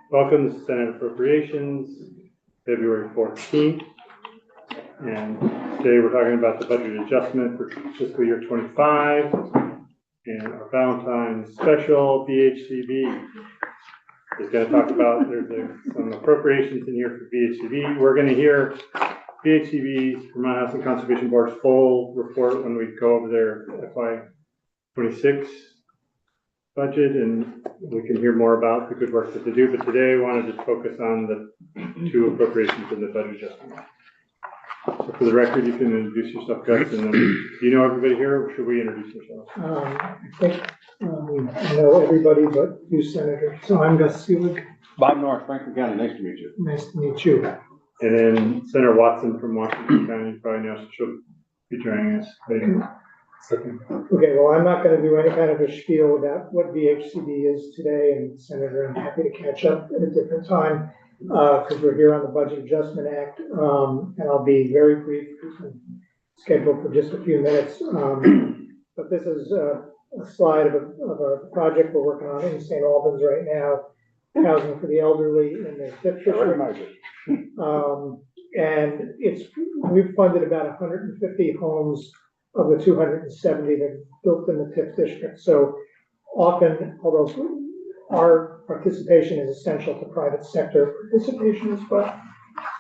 Welcome to Senate Appropriations, February 14th. And today we're talking about the budget adjustment for fiscal year 25 and our Valentine's special VHCB is going to talk about, there's some appropriations in here for VHCB. We're going to hear VHCB's Vermont Housing Conservation Board's full report when we go over their FY26 budget, and we can hear more about the good work that they do. But today I wanted to focus on the two appropriations in the budget adjustment. So for the record, you can introduce yourself, Gus, and then do you know everybody here, or should we introduce ourselves? I think I know everybody but you, Senator. So I'm Gus Seelig. Bob North, Franklin County. Nice to meet you. Nice to meet you. And then Senator Watson from Washington County, you probably know, so she'll be joining us later. Okay, well, I'm not going to do any kind of a spiel about what VHCB is today, and Senator, I'm happy to catch up at a different time because we're here on the Budget Adjustment Act, and I'll be very brief because I'm scheduled for just a few minutes. But this is a slide of a project we're working on in St. Albans right now, housing for the elderly in the TIF district. And we've funded about 150 homes of the 270 that are built in the TIF district. So often, although our participation is essential to private sector participation as well,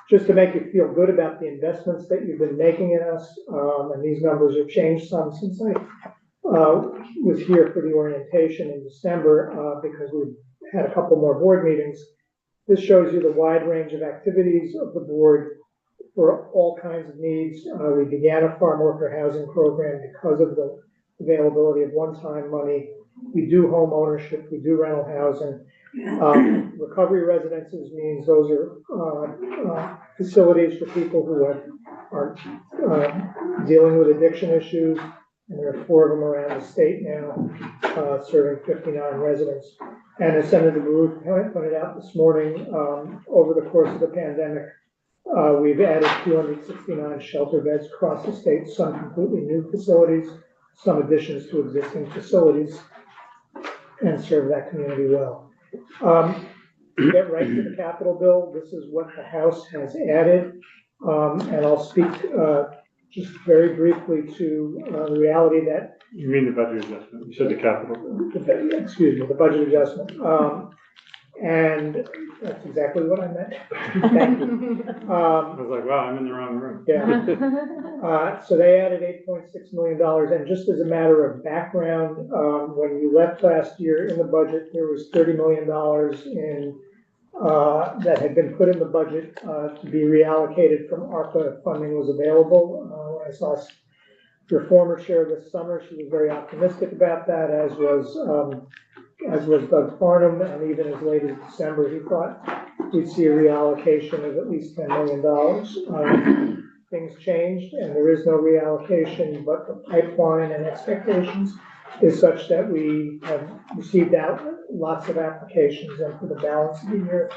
just to make you feel good about the investments that you've been making in us, and these numbers have changed some since I was here for the orientation in December because we've had a couple more board meetings. This shows you the wide range of activities of the board for all kinds of needs. We began a farm worker housing program because of the availability of one-time money. We do home ownership, we do rental housing. Recovery residences means those are facilities for people who are dealing with addiction issues, and there are 4 of them around the state now, serving 59 residents. And as Senator Baruch pointed out this morning, over the course of the pandemic, we've added 269 shelter beds across the state, some completely new facilities, some additions to existing facilities, and serve that community well. Get right to the Capitol bill. This is what the House has added, and I'll speak just very briefly to the reality that... You mean the budget adjustment? You said the capital. Excuse me, the budget adjustment. And that's exactly what I meant. Thank you. I was like, wow, I'm in the wrong room. Yeah. So they added $8.6 million. And just as a matter of background, when you left last year in the budget, there was $30 million that had been put in the budget to be reallocated from ARPA if funding was available. I saw your former chair this summer. She was very optimistic about that, as was Doug Farnham, and even as late as December, he thought we'd see a reallocation of at least $10 million. Things changed, and there is no reallocation, but the pipeline and expectations is such that we have received out lots of applications, and for the balance of the year,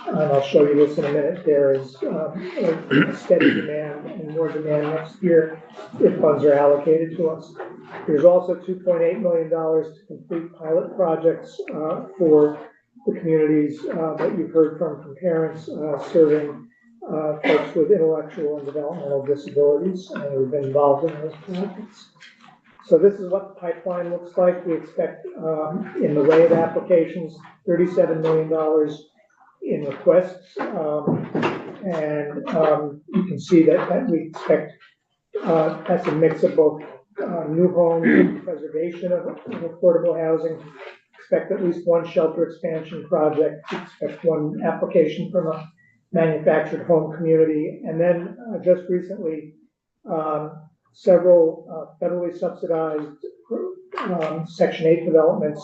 and I'll show you this in a minute, there is a steady demand and more demand next year if funds are allocated to us. There's also $2.8 million to complete pilot projects for the communities that you've heard from parents serving folks with intellectual and developmental disabilities, and we've been involved in those projects. So this is what the pipeline looks like. We expect in the way of applications, $37 million in requests, and you can see that we expect that's a mix of both new homes, preservation of affordable housing, expect at least one shelter expansion project, expect one application from a manufactured home community, and then just recently several federally subsidized Section 8 developments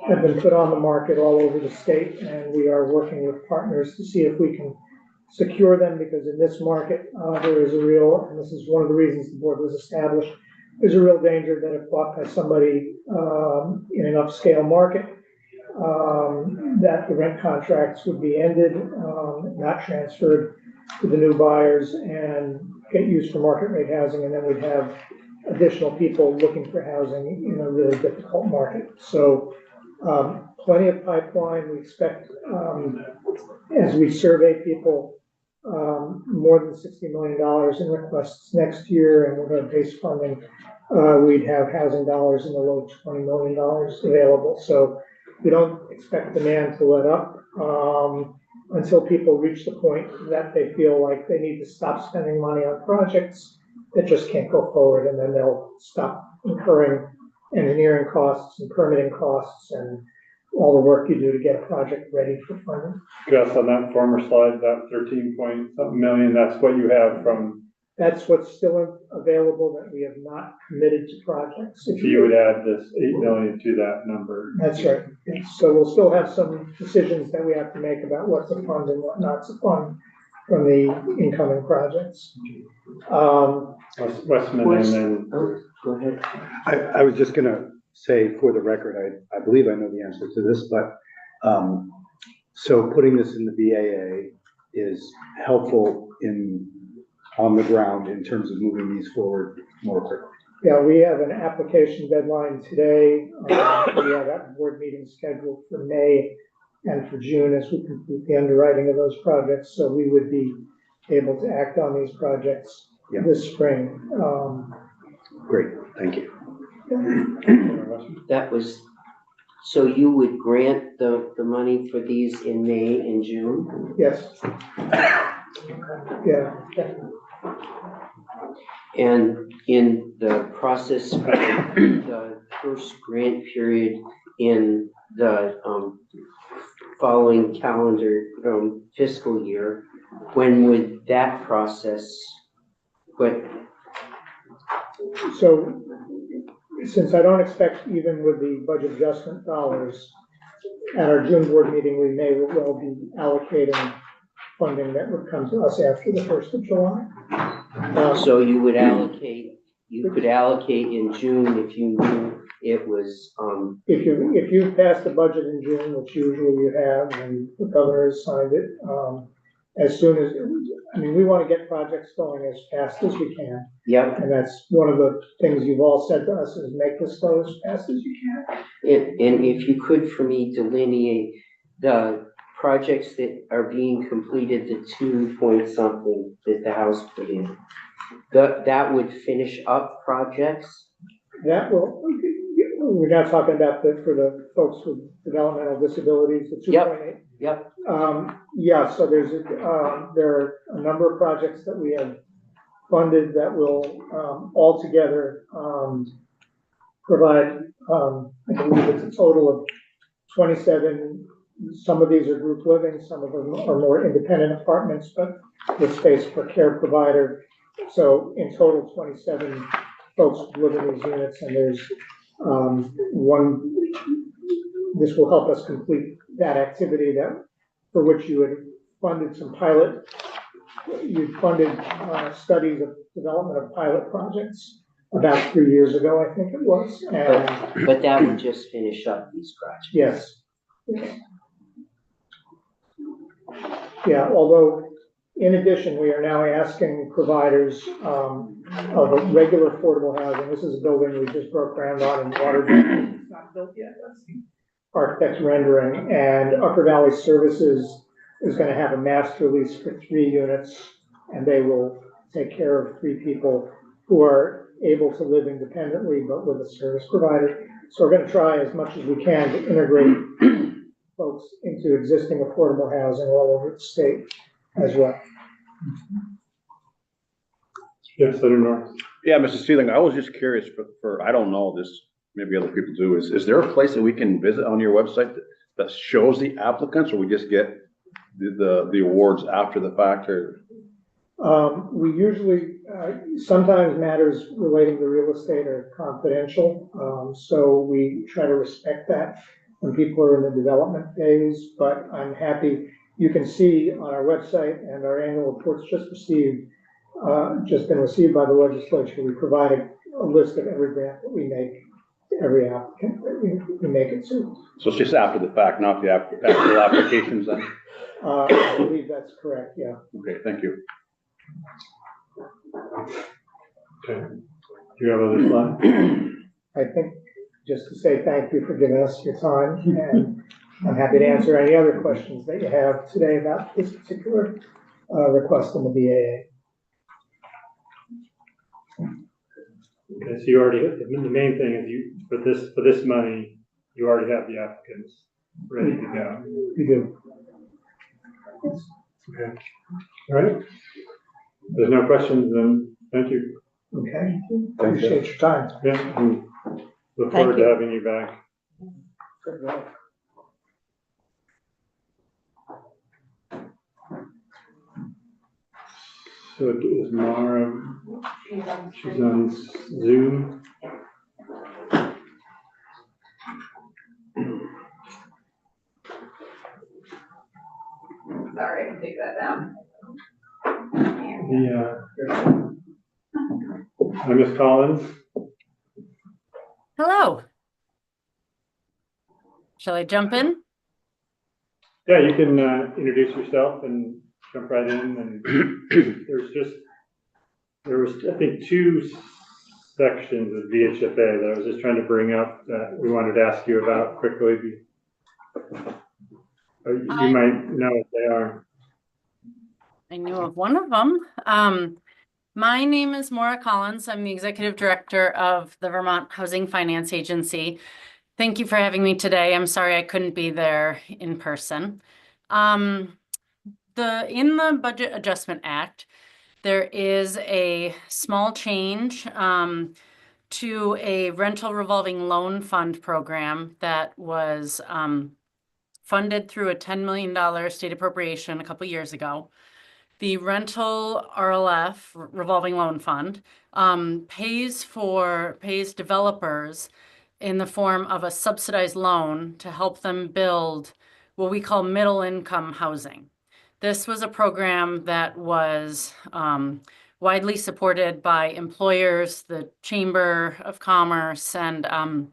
have been put on the market all over the state, and we are working with partners to see if we can secure them, because in this market there is a real, and this is one of the reasons the board was established, there's a real danger that if bought by somebody in an upscale market, that the rent contracts would be ended, not transferred to the new buyers, and get used for market rate housing, and then we'd have additional people looking for housing in a really difficult market. So Plenty of pipeline. We expect, as we survey people, more than $60 million in requests next year, and we're going to base funding. We'd have housing dollars in the low $20 million available. So we don't expect demand to let up until people reach the point that they feel like they need to stop spending money on projects that just can't go forward, and then they'll stop incurring engineering costs and permitting costs and all the work you do to get a project ready for funding. Gus, on that former slide, that 13-point-something million, that's what you have from, That's what's still available that we have not committed to projects. so you would add this 8 million to that number. That's right. So we'll still have some decisions that we have to make about what to fund and what not to fund from the incoming projects. Westman and then. Oh, go ahead. I was just gonna say, for the record, I believe I know the answer to this, but, so putting this in the BAA is helpful on the ground in terms of moving these forward more quickly. Yeah, we have an application deadline today. We have that board meeting scheduled for May and for June as we complete the underwriting of those projects. So we would be able to act on these projects this spring. Great, thank you. That was, so you would grant the money for these in May and June? Yes. Yeah. And in the process for the first grant period in the following calendar fiscal year, when would that process, So since I don't expect, even with the budget adjustment dollars, at our June board meeting, we may well be allocating funding that would come to us after the 1st of July. so you would allocate, you could allocate in June if you knew it was, If you pass the budget in June, which usually you have, and the governor has signed it, as soon as, we want to get projects going as fast as we can. yep. And that's one of the things you've all said to us is make this go as fast as you can. And if you could, for me, delineate the projects that are being completed, the 2-point-something that the House put in, that would finish up projects? That will, we're not talking about for the folks with developmental disabilities, the 2.8. Yep. Yeah, so there are a number of projects that we have funded that will altogether provide, I believe it's a total of 27. Some of these are group living, some of them are more independent apartments, but with space for care provider. So in total, 27 folks live in these units, and there's one, this will help us complete that activity for which you had funded some you funded studies of development of pilot projects about 3 years ago, I think it was. And But that would just finish up these projects? yes. Yeah, although in addition, we are now asking providers of regular affordable housing. This is a building we just broke ground on in Waterbury. It's not built yet. That's the architect's rendering. And Upper Valley Services is going to have a master lease for 3 units, and they will take care of 3 people who are able to live independently but with a service provider. So we're going to try as much as we can to integrate folks into existing affordable housing all over the state as well. Yes, Senator Norris. Yeah, Mr. Seeling, I was just curious for, I don't know this, maybe other people do, is there a place that we can visit on your website that shows the applicants, or we just get the awards after the fact, or? We usually, sometimes matters relating to real estate are confidential, so we try to respect that when people are in the development phase, but I'm happy, you can see on our website, and our annual reports just been received by the legislature. We provided a list of every grant that we make to every applicant that we make it to. So it's just after the fact, not the actual applications then? I believe that's correct, yeah. Okay, thank you. Okay. Do you have other slides? I think just to say thank you for giving us your time, and I'm happy to answer any other questions that you have today about this particular request in the BAA. Okay, so you already, the main thing is you, for this money, you already have the applicants ready to go. We do. Okay, all right. If there's no questions, then thank you. Okay, appreciate your time. Yeah, and look forward to having you back. So is Mara, she's on Zoom. Sorry, I can take that down. Miss Collins. Hello. Shall I jump in? Yeah, you can introduce yourself and jump right in. And there was, I think, 2 sections of VHFA that I was just trying to bring up that we wanted to ask you about quickly. You might know what they are. I knew of one of them. My name is Maura Collins. I'm the Executive Director of the Vermont Housing Finance Agency. Thank you for having me today. I'm sorry I couldn't be there in person. In the Budget Adjustment Act, there is a small change to a rental revolving loan fund program that was funded through a $10 million state appropriation a couple years ago. The rental RLF, revolving loan fund, pays developers in the form of a subsidized loan to help them build what we call middle income housing. This was a program that was widely supported by employers, the Chamber of Commerce, and a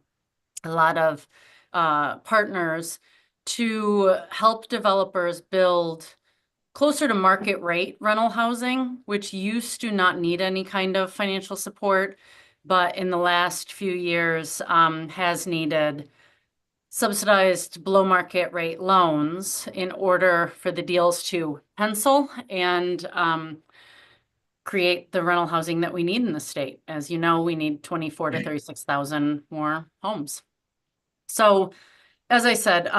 lot of partners to help developers build closer to market rate rental housing, which used to not need any kind of financial support, but in the last few years has needed subsidized below market rate loans in order for the deals to pencil and create the rental housing that we need in the state. As you know, we need 24,000 to 36,000 more homes. So as I said,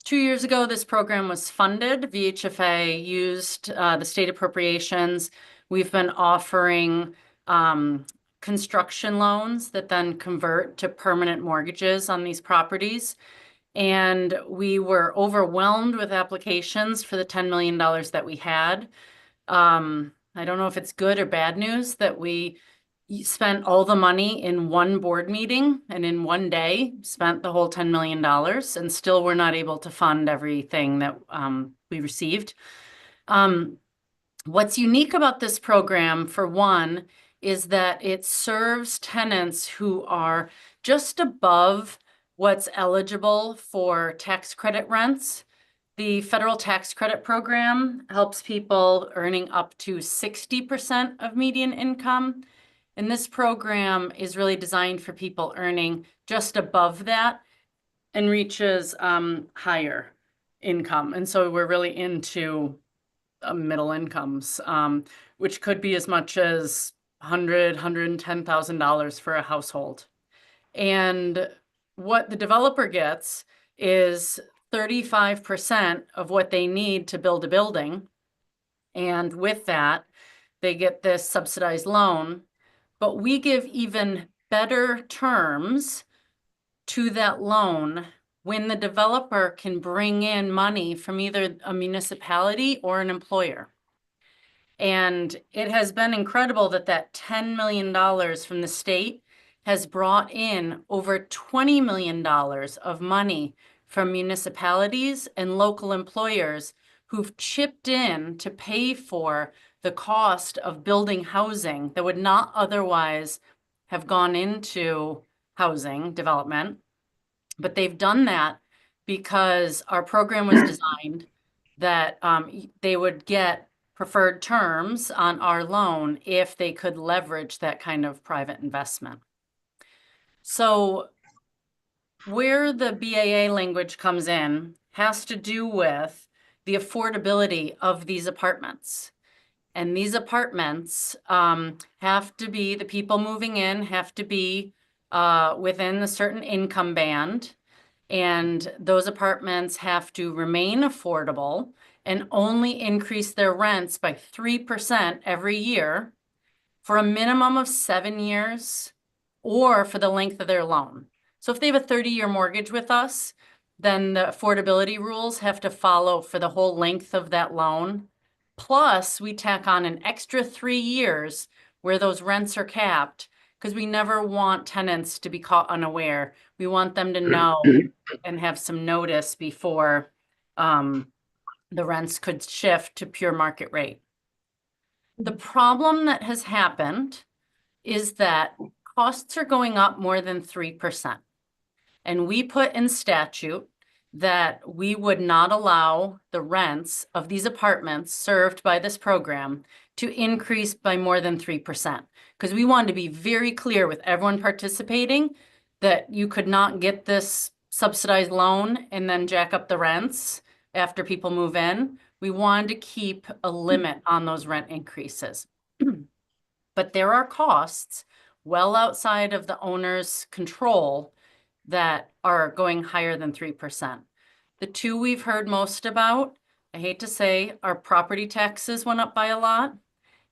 2 years ago, this program was funded. VHFA used the state appropriations. We've been offering construction loans that then convert to permanent mortgages on these properties. And we were overwhelmed with applications for the $10 million that we had. I don't know if it's good or bad news that we spent all the money in one board meeting and in one day spent the whole $10 million and still we're not able to fund everything that we received. What's unique about this program, for one, is that it serves tenants who are just above what's eligible for tax credit rents. The federal tax credit program helps people earning up to 60% of median income. And this program is really designed for people earning just above that and reaches higher income. And so we're really into middle incomes, which could be as much as $100,000, $110,000 for a household. And what the developer gets is 35% of what they need to build a building. And with that, they get this subsidized loan. But we give even better terms to that loan when the developer can bring in money from either a municipality or an employer. And it has been incredible that $10 million from the state has brought in over $20 million of money from municipalities and local employers who've chipped in to pay for the cost of building housing that would not otherwise have gone into housing development. But they've done that because our program was designed that they would get preferred terms on our loan if they could leverage that kind of private investment. So where the BAA language comes in has to do with the affordability of these apartments. And these apartments have to be, the people moving in have to be within a certain income band. And those apartments have to remain affordable and only increase their rents by 3% every year for a minimum of 7 years or for the length of their loan. So if they have a 30-year mortgage with us, then the affordability rules have to follow for the whole length of that loan. Plus, we tack on an extra 3 years where those rents are capped, because we never want tenants to be caught unaware. We want them to know and have some notice before the rents could shift to pure market rate. The problem that has happened is that costs are going up more than 3%. And we put in statute that we would not allow the rents of these apartments served by this program to increase by more than 3%. Because we wanted to be very clear with everyone participating that you could not get this subsidized loan and then jack up the rents after people move in. We wanted to keep a limit on those rent increases. But there are costs well outside of the owner's control that are going higher than 3%. The two we've heard most about, I hate to say, our property taxes went up by a lot,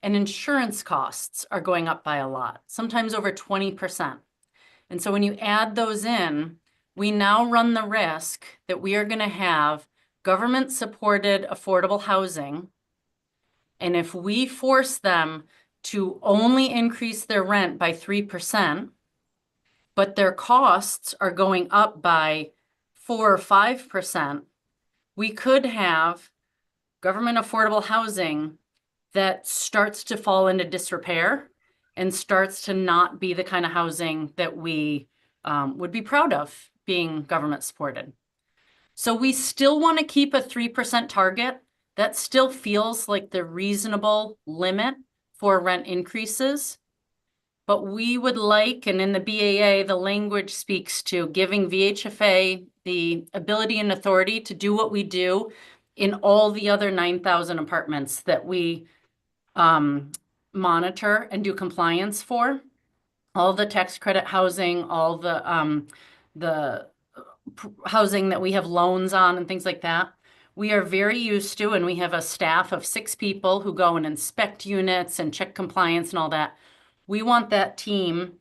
and insurance costs are going up by a lot, sometimes over 20%. And so when you add those in, we now run the risk that we are going to have government-supported affordable housing. And if we force them to only increase their rent by 3%, but their costs are going up by 4 or 5%, we could have government affordable housing that starts to fall into disrepair and starts to not be the kind of housing that we would be proud of being government supported. So we still want to keep a 3% target. That still feels like the reasonable limit for rent increases. But we would like, and in the BAA, the language speaks to giving VHFA the ability and authority to do what we do in all the other 9,000 apartments that we monitor and do compliance for. All the tax credit housing, all the housing that we have loans on and things like that. We are very used to, and we have a staff of 6 people who go and inspect units and check compliance and all that. We want that team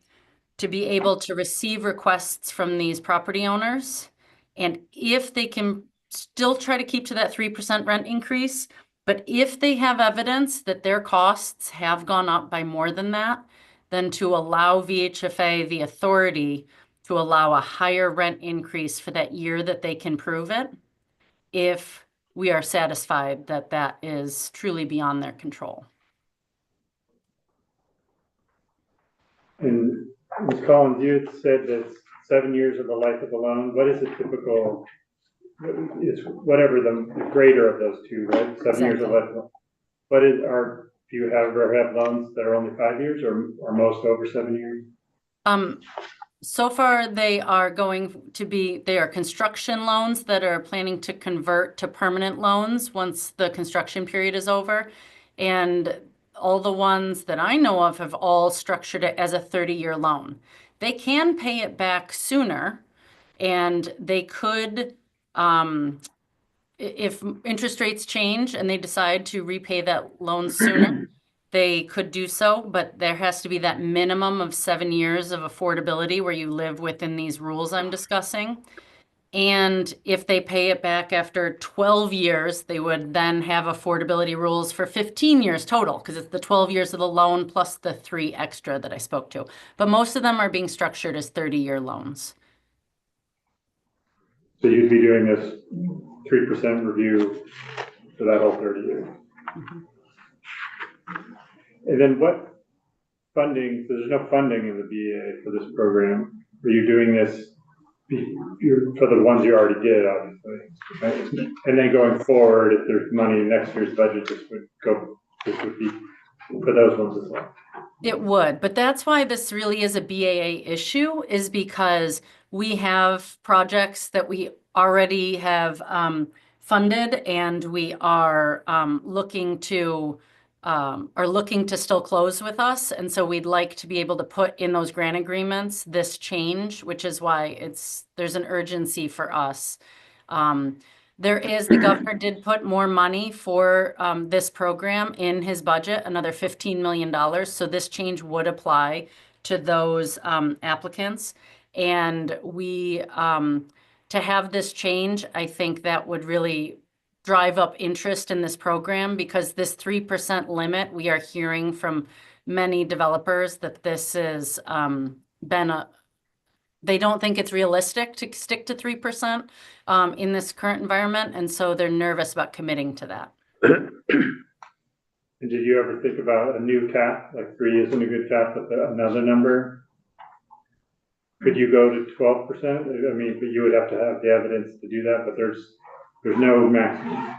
to be able to receive requests from these property owners. And if they can still try to keep to that 3% rent increase, but if they have evidence that their costs have gone up by more than that, then to allow VHFA the authority to allow a higher rent increase for that year that they can prove it, if we are satisfied that that is truly beyond their control. And Ms. Collins, you had said that 7 years of the life of the loan. What is the typical, it's whatever the greater of those two, right? 7 years of life. What is our, do you ever have loans that are only 5 years or most over 7 years? So far, they are going to be, they are construction loans that are planning to convert to permanent loans once the construction period is over. And all the ones that I know of have all structured it as a 30-year loan. They can pay it back sooner, and they could, if interest rates change and they decide to repay that loan sooner, they could do so, but there has to be that minimum of 7 years of affordability where you live within these rules I'm discussing. And if they pay it back after 12 years, they would then have affordability rules for 15 years total, because it's the 12 years of the loan plus the 3 extra that I spoke to. But most of them are being structured as 30-year loans. So you'd be doing this 3% review for that whole 30 years. Mm-hmm. And then what funding, there's no funding in the BA for this program. Are you doing this for the ones you already did, obviously? Right? And then going forward, if there's money in next year's budget, this would be for those ones as well. It would, but that's why this really is a BAA issue, is because we have projects that we already have funded, and we are looking to still close with us. And so we'd like to be able to put in those grant agreements this change, which is why there's an urgency for us. The governor did put more money for this program in his budget, another $15 million. So this change would apply to those applicants. And to have this change, I think that would really drive up interest in this program, because this 3% limit, we are hearing from many developers that this has they don't think it's realistic to stick to 3% in this current environment, and so they're nervous about committing to that. And did you ever think about a new cap, like 3 isn't a good cap, but another number? Could you go to 12%? I mean, but you would have to have the evidence to do that, but there's no maximum.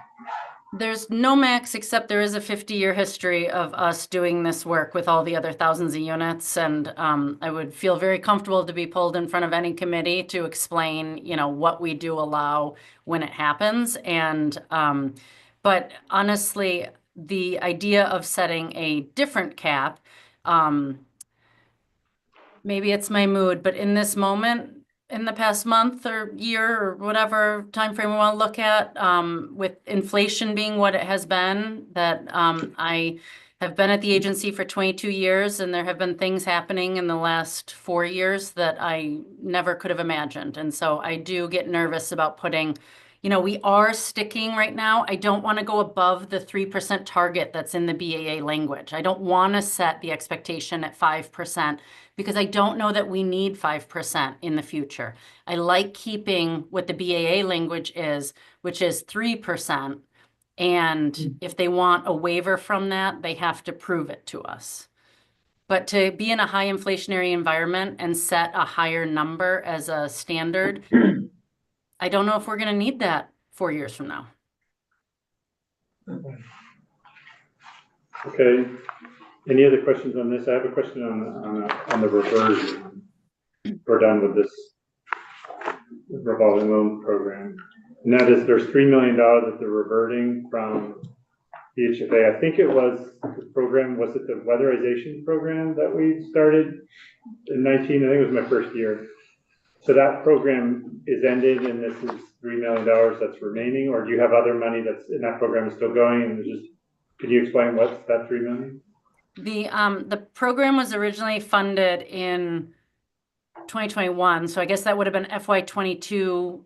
There's no max, except there is a 50-year history of us doing this work with all the other thousands of units. And I would feel very comfortable to be pulled in front of any committee to explain, what we do allow when it happens. And, but honestly, the idea of setting a different cap, maybe it's my mood, but in this moment, in the past month or year or whatever time frame we want to look at, with inflation being what it has been, that I have been at the agency for 22 years, and there have been things happening in the last 4 years that I never could have imagined. And so I do get nervous about putting, we are sticking right now. I don't want to go above the 3% target that's in the BAA language. I don't want to set the expectation at 5%, because I don't know that we need 5% in the future. I like keeping what the BAA language is, which is 3%. And if they want a waiver from that, they have to prove it to us. But to be in a high inflationary environment and set a higher number as a standard, I don't know if we're going to need that 4 years from now. Okay. Any other questions on this? I have a question on the reversion. We're done with this revolving loan program. And that is, there's $3 million that they're reverting from the HFA. I think it was the program, was it the weatherization program that we started in 19? I think it was my first year. So that program is ended, and this is $3 million that's remaining, or do you have other money that's in that program is still going? And could you explain what's that $3 million? The program was originally funded in 2021, so I guess that would have been FY22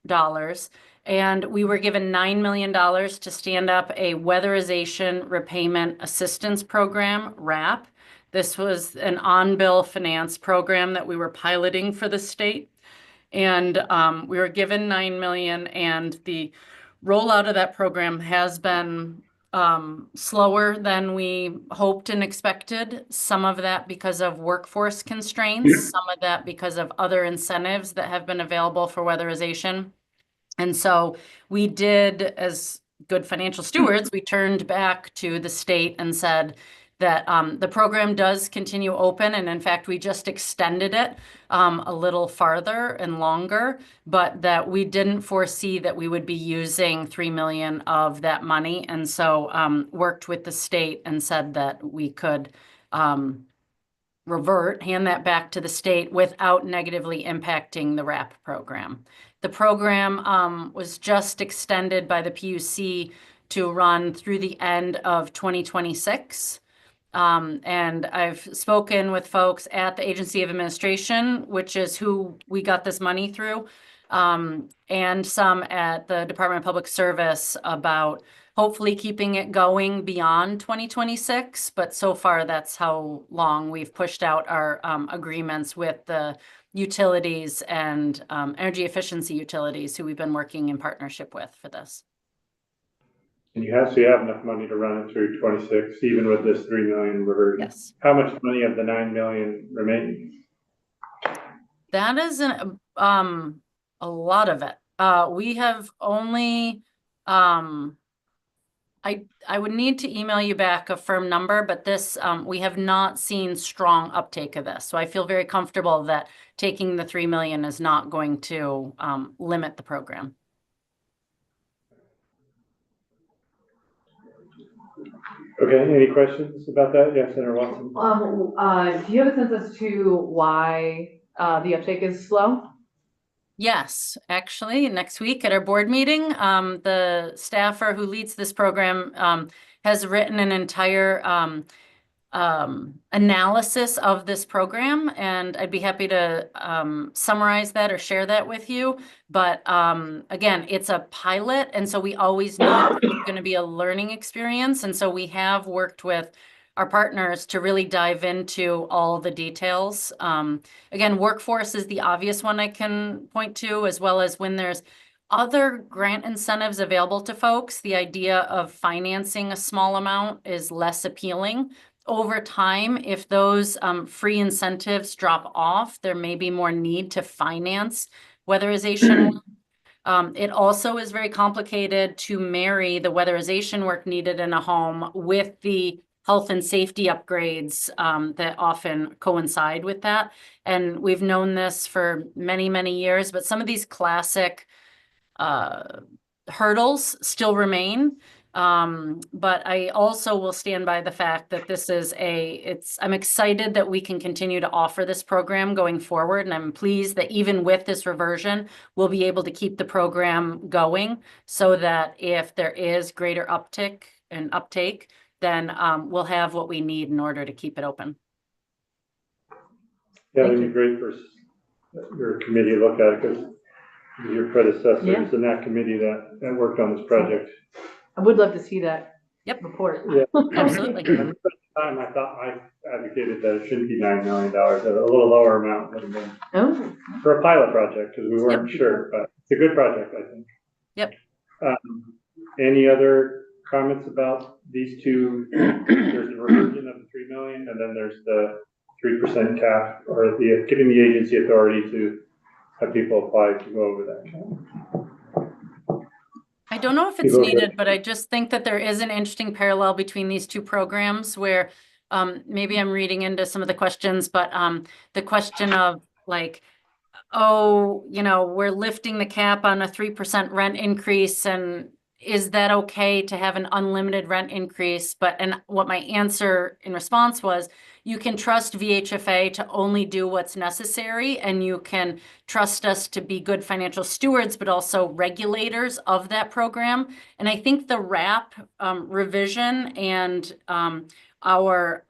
dollars, and we were given $9 million to stand up a weatherization repayment assistance program, WRAP. This was an on-bill finance program that we were piloting for the state, and we were given $9 million, and the rollout of that program has been slower than we hoped and expected. Some of that because of workforce constraints, some of that because of other incentives that have been available for weatherization. And so we did, as good financial stewards, we turned back to the state and said that the program does continue open. And in fact, we just extended it a little farther and longer, but that we didn't foresee that we would be using $3 million of that money. And so worked with the state and said that we could hand that back to the state without negatively impacting the WRAP program. The program was just extended by the PUC to run through the end of 2026. And I've spoken with folks at the Agency of Administration, which is who we got this money through, and some at the Department of Public Service about hopefully keeping it going beyond 2026. But so far, that's how long we've pushed out our agreements with the utilities and energy efficiency utilities who we've been working in partnership with for this. And you have enough money to run it through 26, even with this $3 million reversion. Yes. How much money of the $9 million remaining? That is a lot of it. We have only, I I would need to email you back a firm number, but this, we have not seen strong uptake of this. So I feel very comfortable that taking the 3 million is not going to limit the program. Okay, any questions about that? Yes, Senator Watson. Do you have a sense as to why the uptake is slow? Yes, actually, next week at our board meeting, the staffer who leads this program has written an entire analysis of this program, and I'd be happy to summarize that or share that with you. But again, it's a pilot, and so we always know it's going to be a learning experience. And so we have worked with our partners to really dive into all the details. Again, workforce is the obvious one I can point to, as well as when there's other grant incentives available to folks, the idea of financing a small amount is less appealing. Over time, if those free incentives drop off, there may be more need to finance weatherization work. It also is very complicated to marry the weatherization work needed in a home with the health and safety upgrades that often coincide with that. And we've known this for many, many years, but some of these classic hurdles still remain. But I also will stand by the fact that this is I'm excited that we can continue to offer this program going forward. And I'm pleased that even with this reversion, we'll be able to keep the program going so that if there is greater uptick and uptake, then we'll have what we need in order to keep it open. Yeah, it'd be great for your committee to look at it because your predecessors in that committee that worked on this project. I would love to see that report. Yeah, Absolutely. I remember at the time I thought I advocated that it shouldn't be $9 million, a little lower amount would have been for a pilot project because we weren't sure, but it's a good project, I think. Yep. Any other comments about these two? There's the reversion of the 3 million, and then there's the 3% cap, or giving the agency authority to have people apply to go over that cap. I don't know if it's needed, but I just think that there is an interesting parallel between these two programs where maybe I'm reading into some of the questions, but the question of like, oh, we're lifting the cap on a 3% rent increase, and is that okay to have an unlimited rent increase? And what my answer in response was, you can trust VHFA to only do what's necessary, and you can trust us to be good financial stewards, but also regulators of that program. And I think the RAP revision and our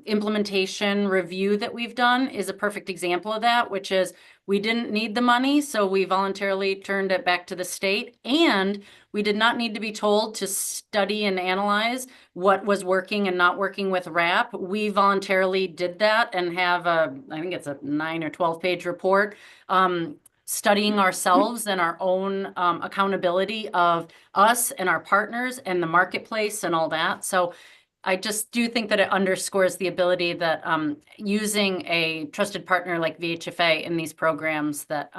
implementation review that we've done is a perfect example of that, which is we didn't need the money, so we voluntarily turned it back to the state, and we did not need to be told to study and analyze what was working and not working with RAP. We voluntarily did that and have I think it's a 9 or 12-page report studying ourselves and our own accountability of us and our partners and the marketplace and all that. So I just do think that it underscores the ability that using a trusted partner like VHFA in these programs, that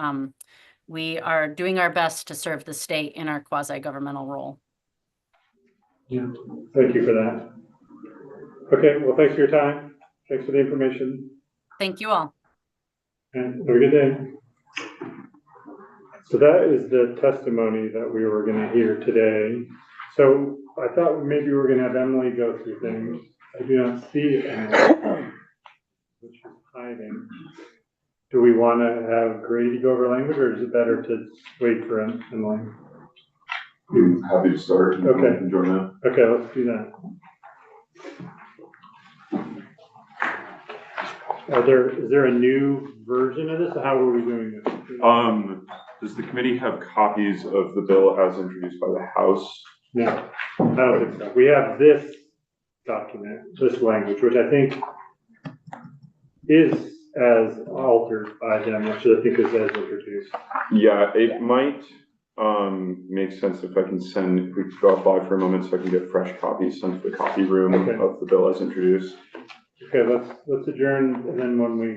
we are doing our best to serve the state in our quasi-governmental role. Yeah, thank you for that. Okay, well, thanks for your time. Thanks for the information. Thank you all. And have a good day. So that is the testimony that we were going to hear today. So I thought maybe we were going to have Emily go through things. I do not see it anymore, which is hiding. Do we want to have Grady go over language, or is it better to wait for Emily? I'm happy to start. Okay. Join in. Okay, let's do that. Is there a new version of this? How are we doing this? Does the committee have copies of the bill as introduced by the House? No, I don't think so. We have this document, this language, which I think is as altered by them, which I think is as introduced. Yeah, it might make sense if I can if we could go offline for a moment so I can get fresh copies sent to the copy room of the bill as introduced. Okay, let's adjourn, and then when we